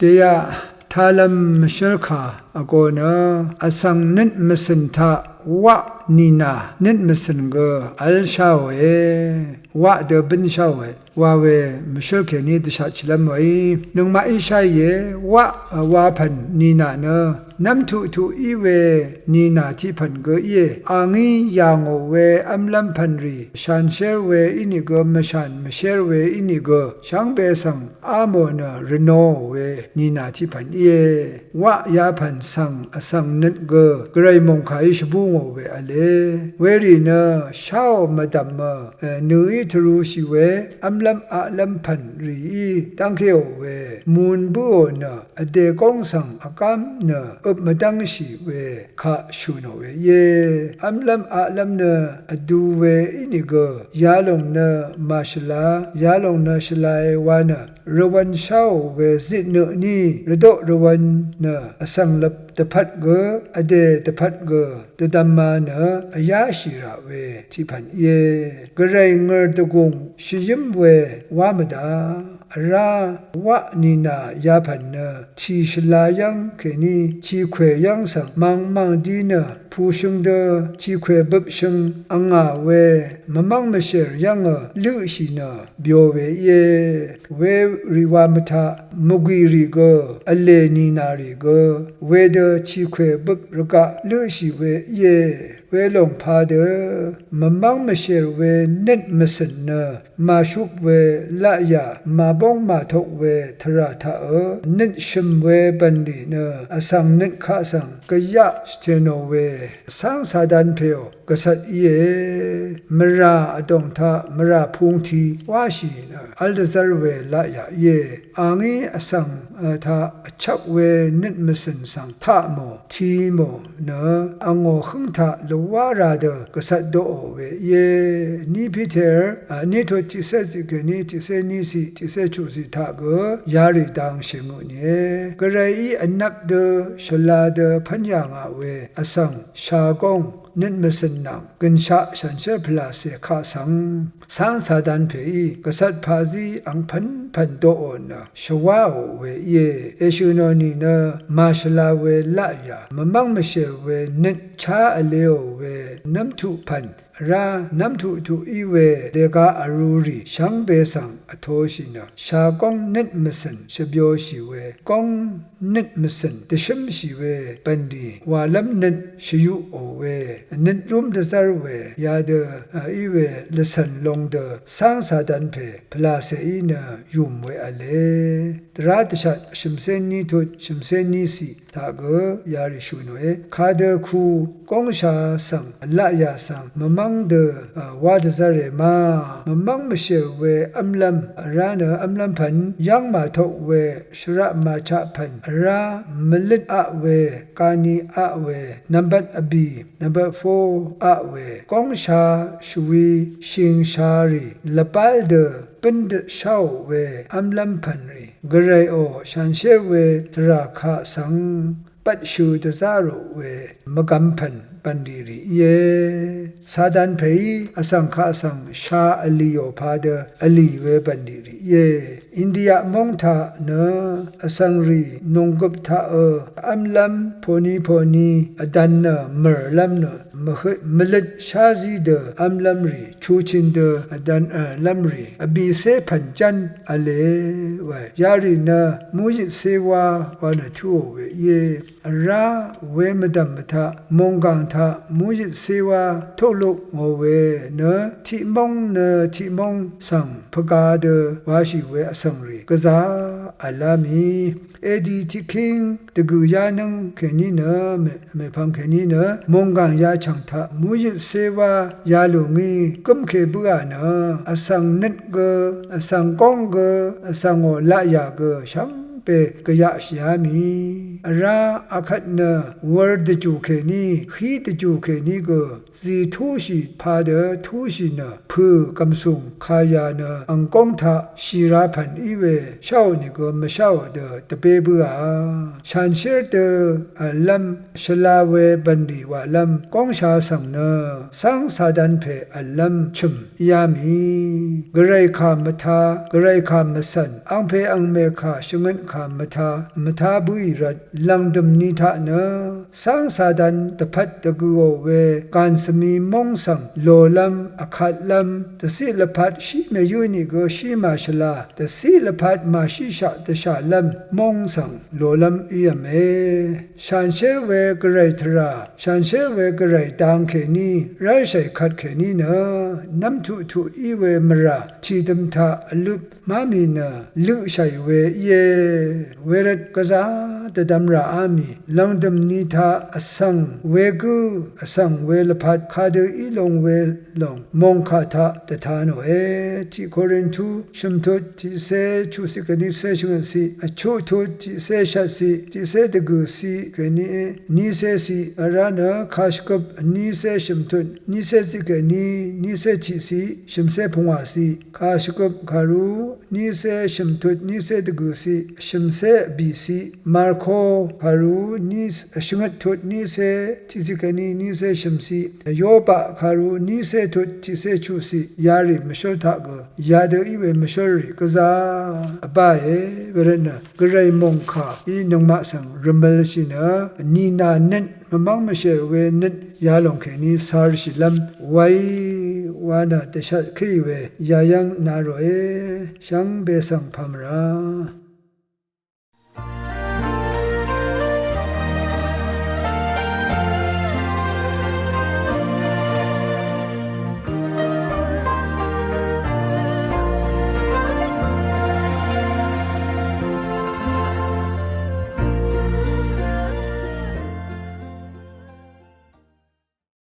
เตียทาลัมมชลคาอโกนะอสังนิดมสินทาวะนีนานิดมสินเกอัลชาวเอวะเดบินชาวเอวาเวมชลเคนีดิชาชิลามไว้นึงมาอิชัยเยวะวาพันนีนาเนน้ำทุอีเวนีนาที่พันเกเยอางียางเวอัมลัมพันรีชันเชรเวอินิเกมชันมเชรเวอินิเกช่างเบสังอาโมนาเรโนเวนีนาที่พันเยวะยาพันสังอสังนิดเกเกรมงคายชบุงเวอเลเวรีเนชาวมาดัมมานูอิทรูชิเวอัมลัมอาลัมพันรีตั้งเขวเวมูนบุโอนาอเดกงสังอากามเนอุบมาดังชีเวข้าชูโนเวเยอัมลัมอาลัมเนอดูเวอินิเกยาลงเนมาชลายาลงเนชลายวานะรวันชาวเวซิเนนีระดรวันเนอสังลับตะพัดเกอเดตะพัดเกตะดัมมาเนอยาชิระเวที่พันเยกระไรเงอตะกงชิยิมเววามดาราวะนีนายาพันเนชีชลายังเคนีชีเขวยังสังมังดีเนผู้ชงเดชีเขวบบชงอังอาเวมังมเชรยังลือชีเนเบียวเวเยเวริวามทะมุกีริโกอเลนีนาริโกเวเดชีเขวบบรกะลือชีเวเยเวลงพาเดมังมเชรเวเน็ตมสนเนมาชุบเวละยามาบงมาทกเวทราทะนิดชิมเวบันดีเนอสังนิดข้าสังกยะสเตโนเวสังสาดันเพวกษัตริย์เยมราอดงทะมราพุงทีวาชีเนอัลเดซาร์เวละยาเยอางีอสังทะชักเวนิดมสินสังทะโมทีโมเนอังโอขึงทะลวาราเดกษัตริย์โดเวเยนีพิเทอร์นี่ทจิเซซิกนี่จิเซนีสิจิเซชูสิทะเกยาริดังเชงุเนกระไรอันนับเดชลาเดพันยางาเวอสังชากงนิดมสินนังกันชะฉันเชพลาเสขาสังสาดันเพยกษัตริย์พาซีอังพันโดโอนะชวาโอเวเยเอชูโนนีเนมาชลาเวละยามังมเชเวนิดชาอเลโอเวน้ำทุพันราน้ำทุอีเวเดกาอารูรีช่างเบสังอโทชินะชากงนิดมสินชเบียวชีเวกงนิดมสินตชิมชีเวปันดีวาลัมนิดชยุโอเวนิดรุมเดซาร์เวยาเดอีเวลสันลงเดสังสาดันเพพลาเซอีนะยุมเวอเลตราตชัดชิมเซนีทุชิมเซนีสีทาเกยาริชูโนเอคาเดคูกงชาสังละยาสังมังเดวาดซาเรมามังมเชเวอัมลัมราเนอัมลัมพันยังมาทกเวชระมาชะพันรามลิดอะเวกานีอะเวนัมบัตอบีนัมบัต4อะเวกงชาชวีชิงชารีละปัลเดเป็นเดชาวเวอัมลัมพันรีกระไรโอชันเชเวตราคาสังปัจจุตซาโรเวมกัมพันปันดีรีเยสาดันเพยอสังคาสังชาอลีโอพาเดอลีเวปันดีรีเยอินเดียมงทาเนอสังรีนงกบทาอัมลัมโพนีอดันเนมรลัมเนมลิดชาซีเดอัมลัมรีชูชินเดอดันลัมรีอบีเซพันจันอเลวยารีนามูจิเซวาวานะทูเวเยราเวมดัมมทามงกังทามูจิเซวาทุลุโงเวเนทิมงสังพกาเดวาชิเวอสังรีกะซาอัลลามีเอดีทิคิงตะกุยานังเคนีเนเมพังเคนีเนมงกังยาชังทามูจิเซวายาลุงีกุมเคบุอาเนอสังนิดเกอสังกงเกอสังโอละยาเกชังเปกยะชยามีราอคัดเนวอร์ดจูเคนีฮีตจูเคนีเกซีทูชิพาเดทูชิเนพือกำสุงคายาเนอังกงทะชีราพันอีเวชาวนิเกมชาวเดตเปเบือชันเชรเดลัมชลาเวบันดีวาลัมกงชาสังเนสังสาดันเพอัลลัมชุมยามีกระไรคามทากระไรคามสันอังเพอังเมคาชงเงิน คามทาบุยรัดลังดมนิทะเนสร้างสาดันตะพัดตะกุโอเวการสมีมงสังโลลัมอคัดลัมตะสิละพัดชีเมยุนิโกชีมาชลาตะสิละพัดมาชิชะตะชาลัมมงสังโลลัมอียเมชันเชเวกไรทราชันเชเวกไรตังเคนีไรใส่ขัดเคนีเนน้ำทุอีเวมราชีดมทาลุบมามีเนลุใส่เวเยเวรดกษาตะดำราอามีลังดมนิทาอสังเวกุอสังเวลพัดคาเดอีลงเวลงมงคาทะตะทานเอที่โครินทูชมทุที่เซชูสิกนิเซชงสีอโชทุที่เซชัสีที่เซตกุสีกนีนิเซสีอารานะคาชกบนิเซชมทุนิเซสิกนีนิเซชิสีชมเซพงวาสีคาชกบคารูนิเซชมทุนิเซตกุสีชมเซบีสีมาร์โคคารูนิชงทุนิเซทิสิกนีนิเซชมสีโยบะคารูนิเซทุทิเซชูสียาริมชลทากยาเดอีเวมชลริกซาอบายเวรนะกไรมงคาอีนงมาสังรัมเบลชินะนีนาเนนมังมเชเวเนนยาลงเคนีสารชิลัมไววานาเตชัดคีเวยายังนาโรเอชังเบสังพามรา